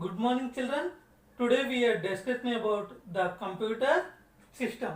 Good morning, children. Today we are discussing about the computer system.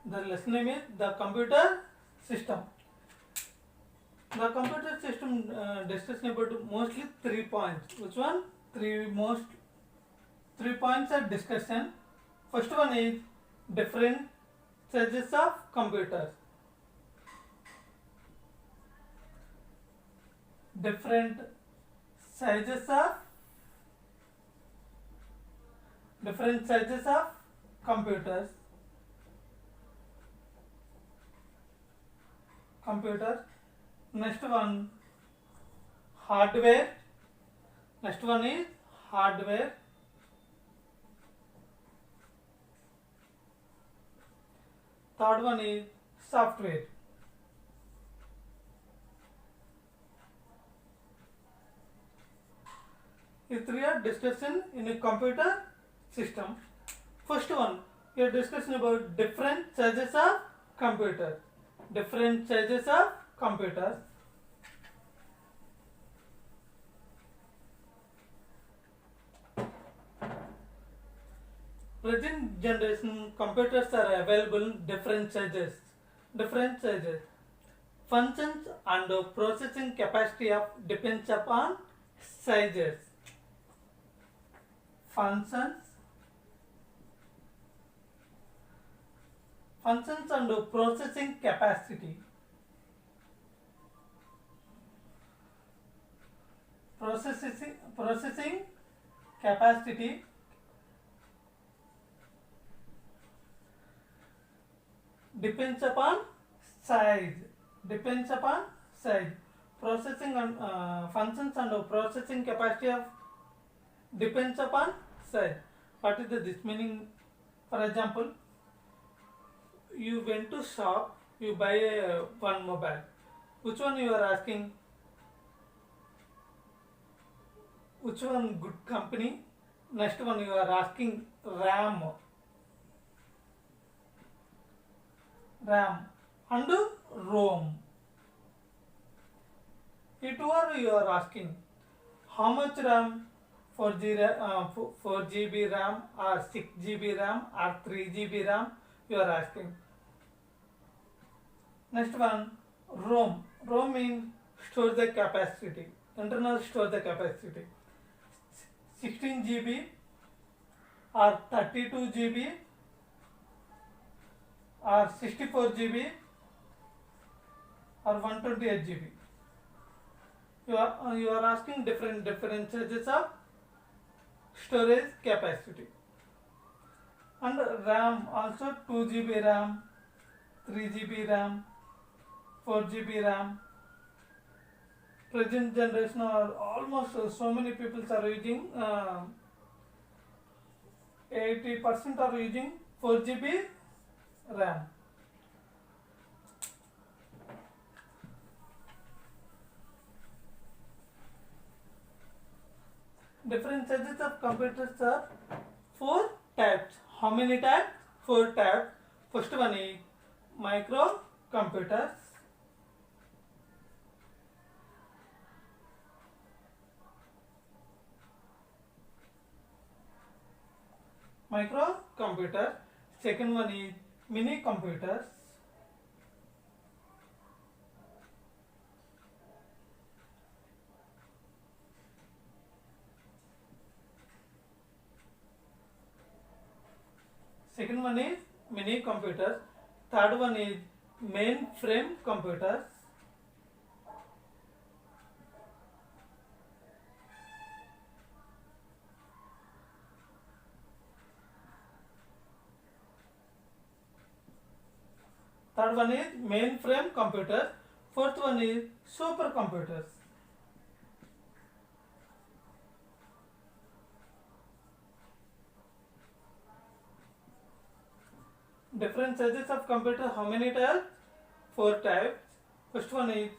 The lesson name is the computer system. The computer system discussing about mostly 3 points. Which one? Three points are discussion. First one is different sizes of computers. Different sizes of computers. Next one, hardware. Next one is hardware. Third one is software. These three are discussion in a computer system. First one, we are discussing about different sizes of computers. Different sizes of computers. Present generation computers are available in different sizes. Functions and processing capacity of depends upon sizes. Functions and processing capacity. Processing capacity depends upon size. Processing and functions and processing capacity of depends upon size. What is this meaning? For example, you went to shop, you buy one mobile. Which one you are asking? Which one good company? Next one you are asking RAM and ROM. It are you are asking how much RAM? 4 GB RAM or 6 GB RAM or 3 GB RAM you are asking. Next one, ROM. ROM means store the capacity, internal store the capacity. 16 GB or 32 GB or 64 GB or 128 GB. You are asking different sizes of storage capacity. And RAM also 2 GB RAM, 3 GB RAM, 4 GB RAM. Present generation are almost so many people are using 80% are using 4 GB RAM. Different sizes of computers are 4 types. How many types? 4 types. First one is microcomputers. Second one is mini computers. Second one is mini computers. Third one is mainframe computers. Third one is mainframe computers. Fourth one is supercomputers. Different sizes of computer. How many types? 4 types. First one is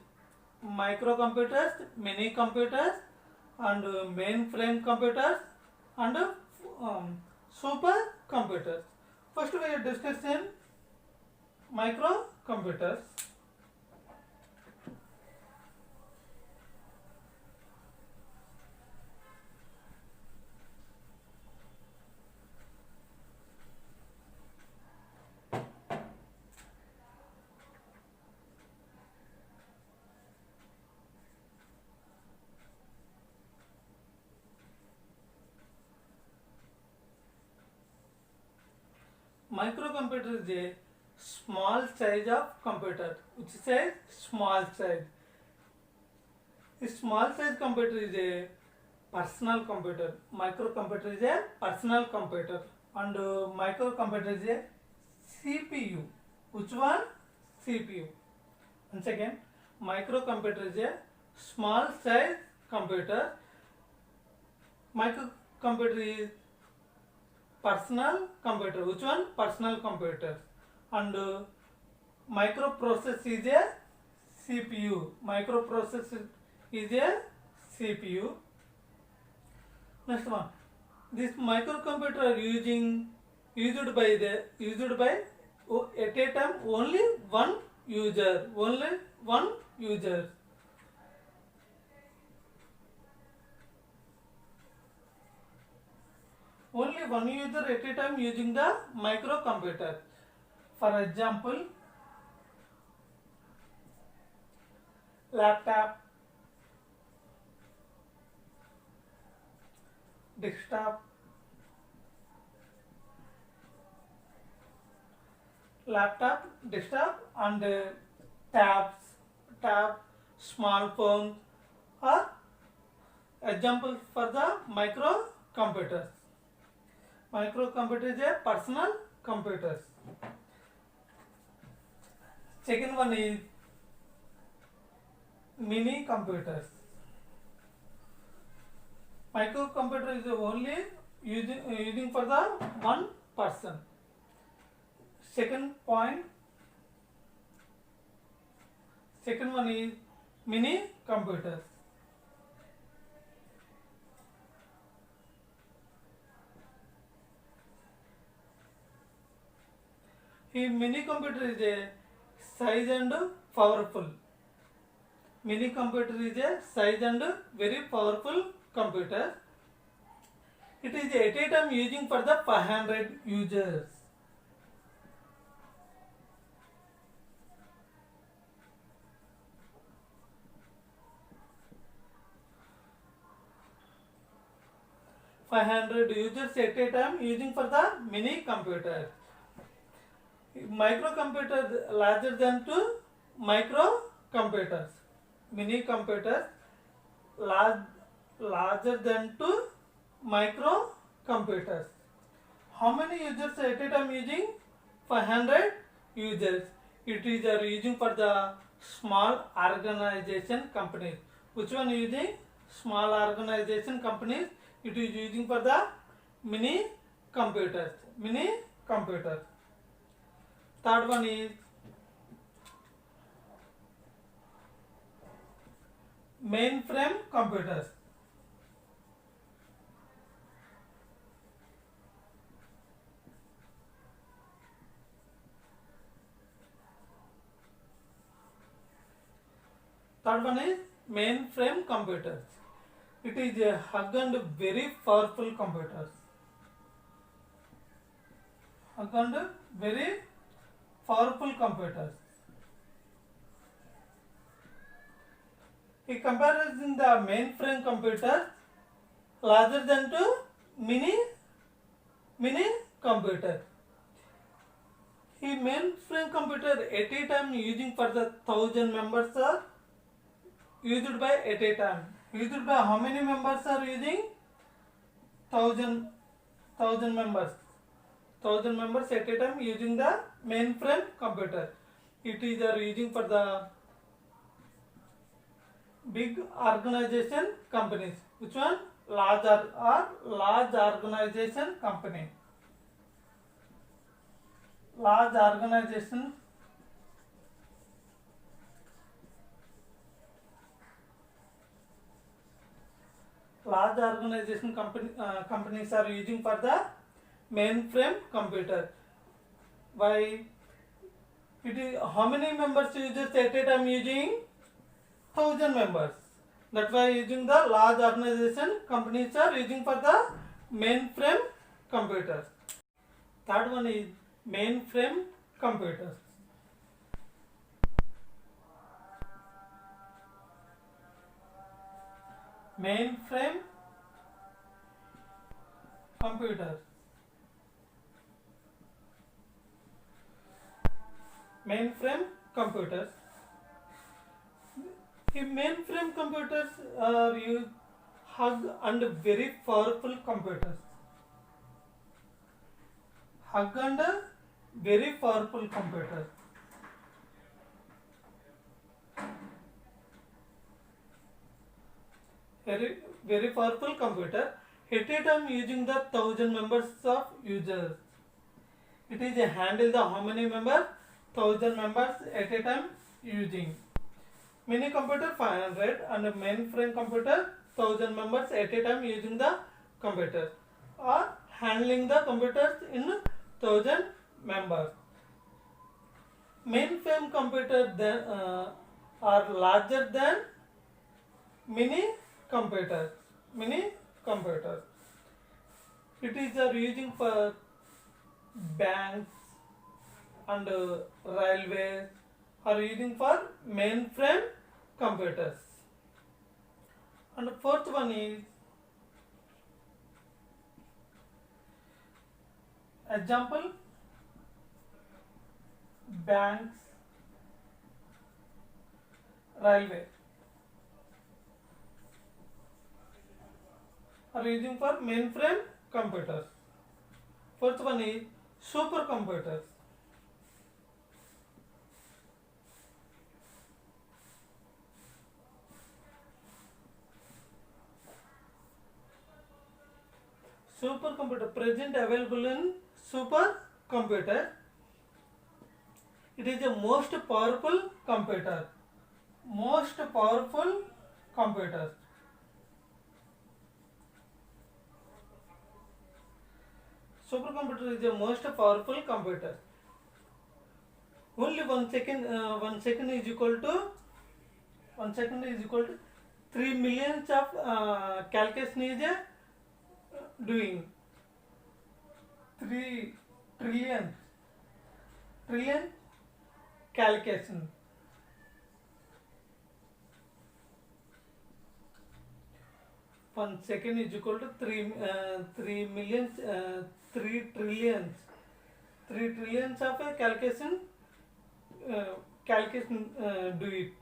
microcomputers, mini computers, and mainframe computers, and super computers. First we are discussing microcomputers. Microcomputer is a small size of computer, which is a small size. A small size computer is a personal computer. Microcomputer is a personal computer, and microcomputer is a CPU. Which one? CPU. Once again, microcomputer is a small size computer. Microcomputer is personal computer. Which one? Personal computer. And microprocessor is a CPU. Microprocessor is a CPU. Next one. This microcomputer used by at a time only one user. Only one user. Only one user at a time using the microcomputer. For example, laptop, desktop, and tab, smartphones are examples for the microcomputers. Microcomputer is a personal computers. Second one is mini computers. Microcomputer is only using for the one person. Second one is mini computers. A mini computer is a size and powerful. Mini computer is a size and very powerful computer. It is at a time using for the 500 users. Users at a time using for the mini computer. Microcomputer larger than to microcomputers. Mini computers larger than to microcomputers. How many users at a time using? 500 users. It is using for the small organization companies. Which one using? Small organization companies. It is using for the mini computers. Third one is mainframe computers. Third one is mainframe computers. It is a hug and very powerful computers. Hug and very powerful computers. In comparison, the mainframe computer larger than to mini computer. A mainframe computer at a time using for the 1000 members are used by at a time. Used by how many members are using? 1000 members. 1000 members at a time using the mainframe computer. It is using for the big organization companies. Which one? Large organization company. Large organization large organization companies are using for the mainframe computer. Why? It is how many members users at a time using? 1000 members. That's why using the large organization companies are using for the mainframe computers. Third one is mainframe computers. Mainframe computers. Mainframe computers. The mainframe computers are used hug and very powerful computers. Hug and very powerful computers. Very powerful computer. At a time using the 1000 members of users. It is a handle the how many members? 1000 members at a time using. Mini computer 500 and mainframe computer 1000 members at a time using the computer or handling the computers in 1000 members. Mainframe computer then are larger than mini computers. Mini computers. It is using for banks and railways are using for mainframe computers. And the fourth one is example banks, railway are using for mainframe computers. Fourth one is supercomputers. Supercomputer present available in supercomputer. It is the most powerful computer. Most powerful computer. Supercomputer is the most powerful computer. Only 1 second. 1 second is equal to 3 millions of calculation is doing 3 trillion calculation. 1 second is equal to 3 millions 3 trillions of a calculation do it.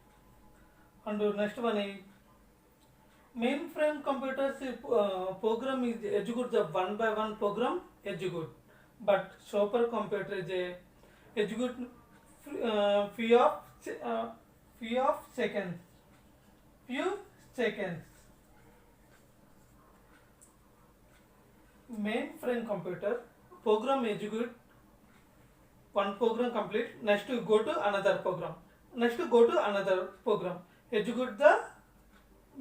And next one is mainframe computers program is execute the one by one program execute, but supercomputer is a execute few seconds. Mainframe computer program execute one program complete, next to go to another program, execute the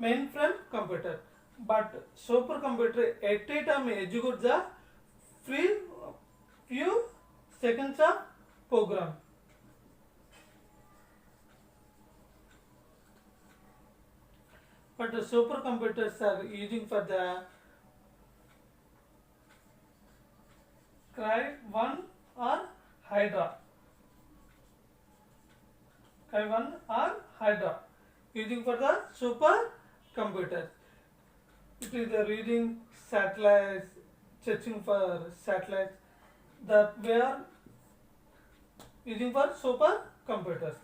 mainframe computer, but supercomputer at a time execute the few seconds of program. But the supercomputers are using for the Cray-1 or Hydra. Cray-1 or Hydra using for the supercomputers. It is reading satellites, searching for satellites that we are using for supercomputers.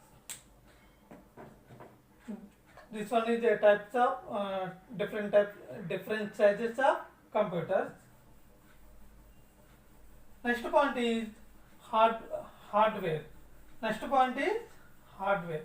This one is the types of different sizes of computers. Next point is hardware. Second one is hardware.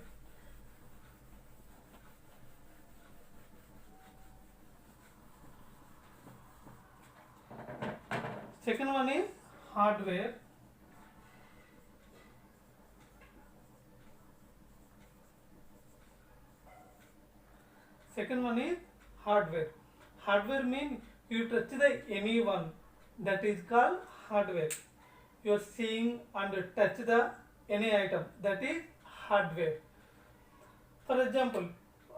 Hardware mean you touch the any one, that is called hardware. You are seeing and touch the any item, that is hardware. For example,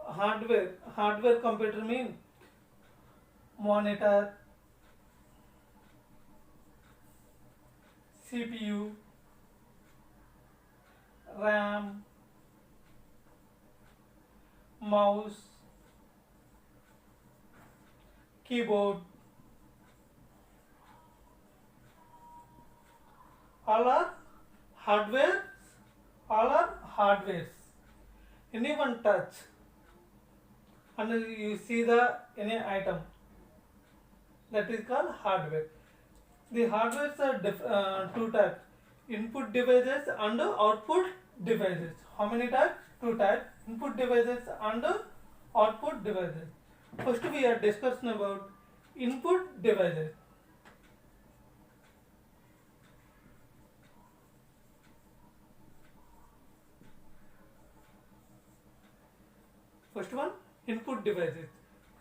hardware computer mean monitor, CPU, RAM, mouse, keyboard, all are hardware, all are hardwares. Anyone touch and you see the any item, that is called hardware. The hardwares are two types: input devices and output devices. How many types? Two types: input devices and output devices. First we are discussing about input devices. First one, input devices.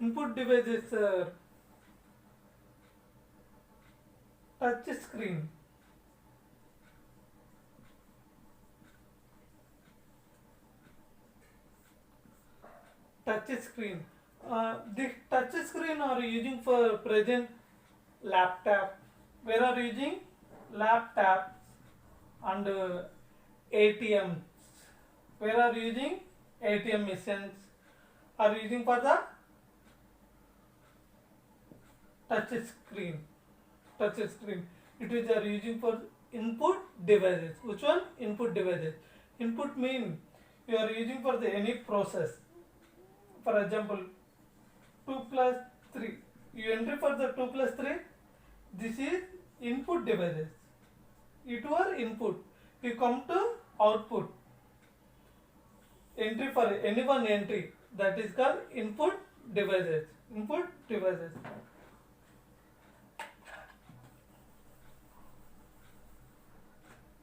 Input devices are touch screen, the touch screen are using for present laptop. Where are using laptops and ATMs. Where are using ATM machines are using for the touch screen. It is are using for input devices. Which one? Input devices. Input mean you are using for the any process. For example, 2 plus 3. You enter for the 2 plus 3. This is input devices. It were input. You come to output. Entry for any one entry. That is called input devices.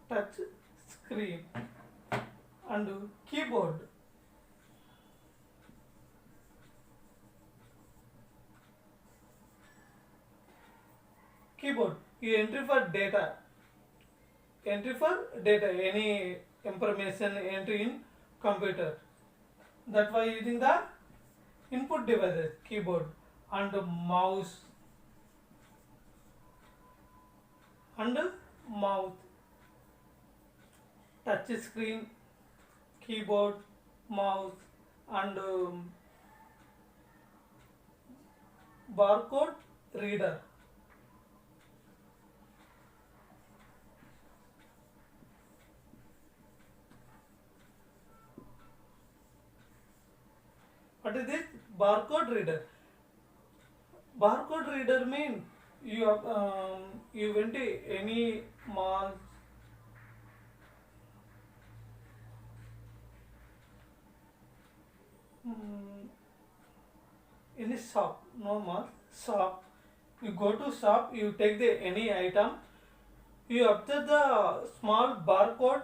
Touch screen and keyboard. You enter for data. Any information entry in computer. That's why using the input devices, keyboard and mouse and mouth. Touch screen, keyboard, mouse and barcode reader. What is this? Barcode reader. Barcode reader mean you went to any mall, any shop, no mall, shop. You go to shop, you take the any item, you observe the small barcode.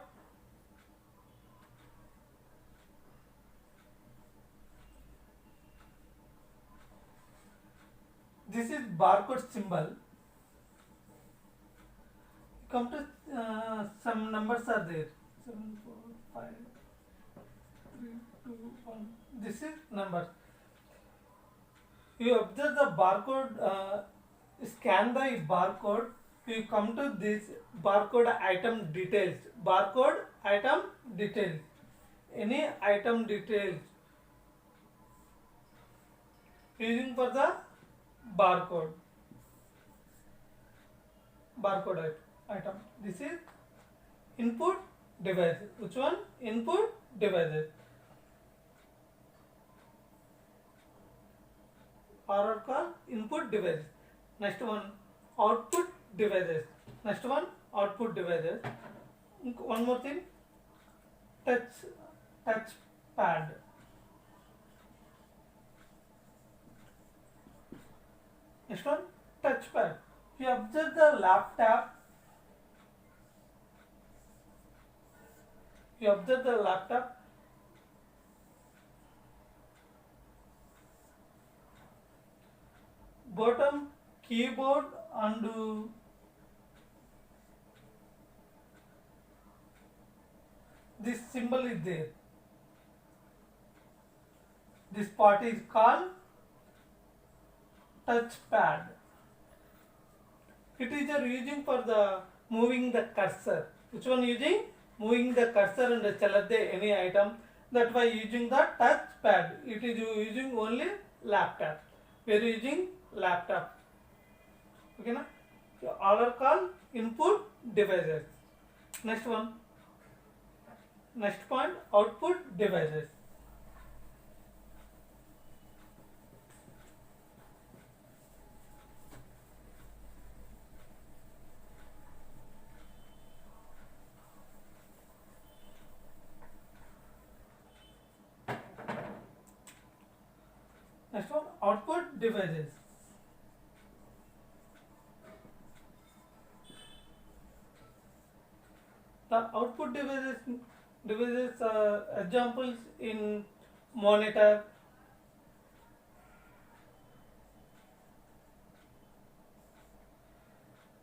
This is barcode symbol. Come to some numbers are there. 7, 4, 5, 3, 2, 1. This is number. You observe the barcode, scan the barcode. You come to this barcode item details. Any item details using for the barcode item. This is input device. Which one? Input devices. Are called input devices. Next one, output devices. One more thing, touch pad. Next one, touchpad. You observe the laptop. bottom keyboard and this symbol is there. This part is called touchpad. It is using for the moving the cursor. Which one using? Moving the cursor and select any item. That by using the touchpad. It is using only laptop. We are using laptop. Okay na? So all are called input devices. Next one. Next point, output devices. Next one, output devices. The output devices are examples in monitor,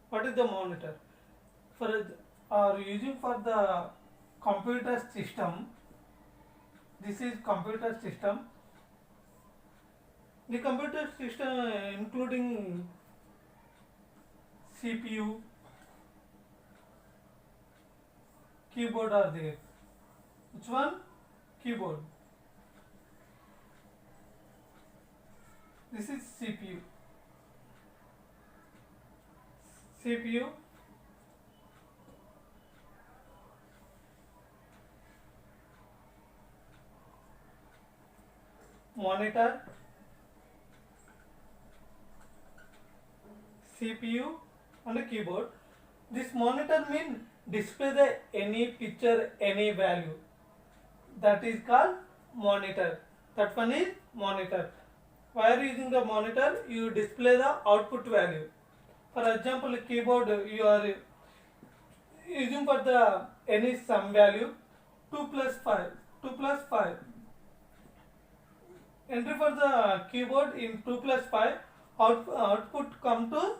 what is the monitor? For are using for the computer system. This is computer system. The computer system including CPU, keyboard are there. Which one? Keyboard. This is CPU. CPU, monitor, CPU and a keyboard. This monitor means display the any picture, any value. That is called monitor. That one is monitor. While using the monitor, you display the output value. For example, keyboard you are using for the any sum value 2 plus 5. 2 plus 5. Enter for the keyboard in 2 plus 5. Output come to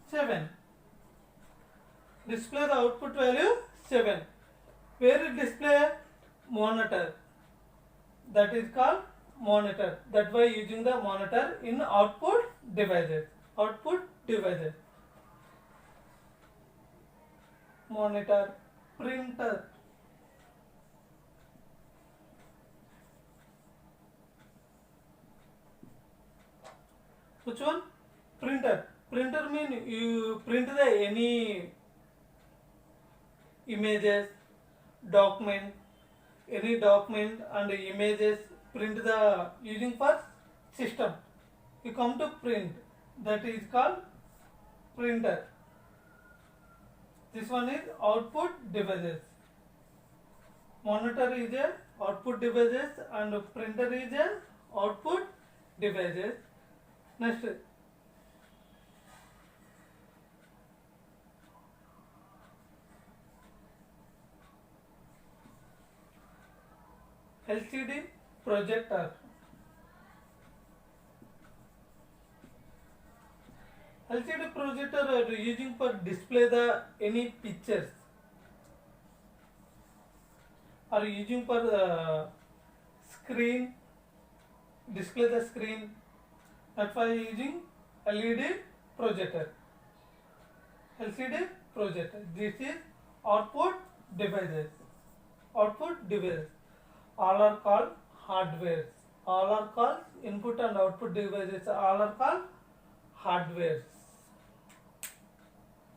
7. Display the output value 7. Where it display? Monitor. That is called monitor. That why using the monitor in output devices. Output devices. Monitor, printer. Which one? Printer. Printer mean you print the any images, document, any document and images, print the using for system. You come to print. That is called printer. This one is output devices. Monitor is a output devices and printer is a output devices. Next, LCD projector. LCD projector are using for display the any pictures. Are using for screen, display the screen. That's why using LED projector. LCD projector. This is output devices. Output devices. All are called hardwares. All are called input and output devices. All are called hardwares.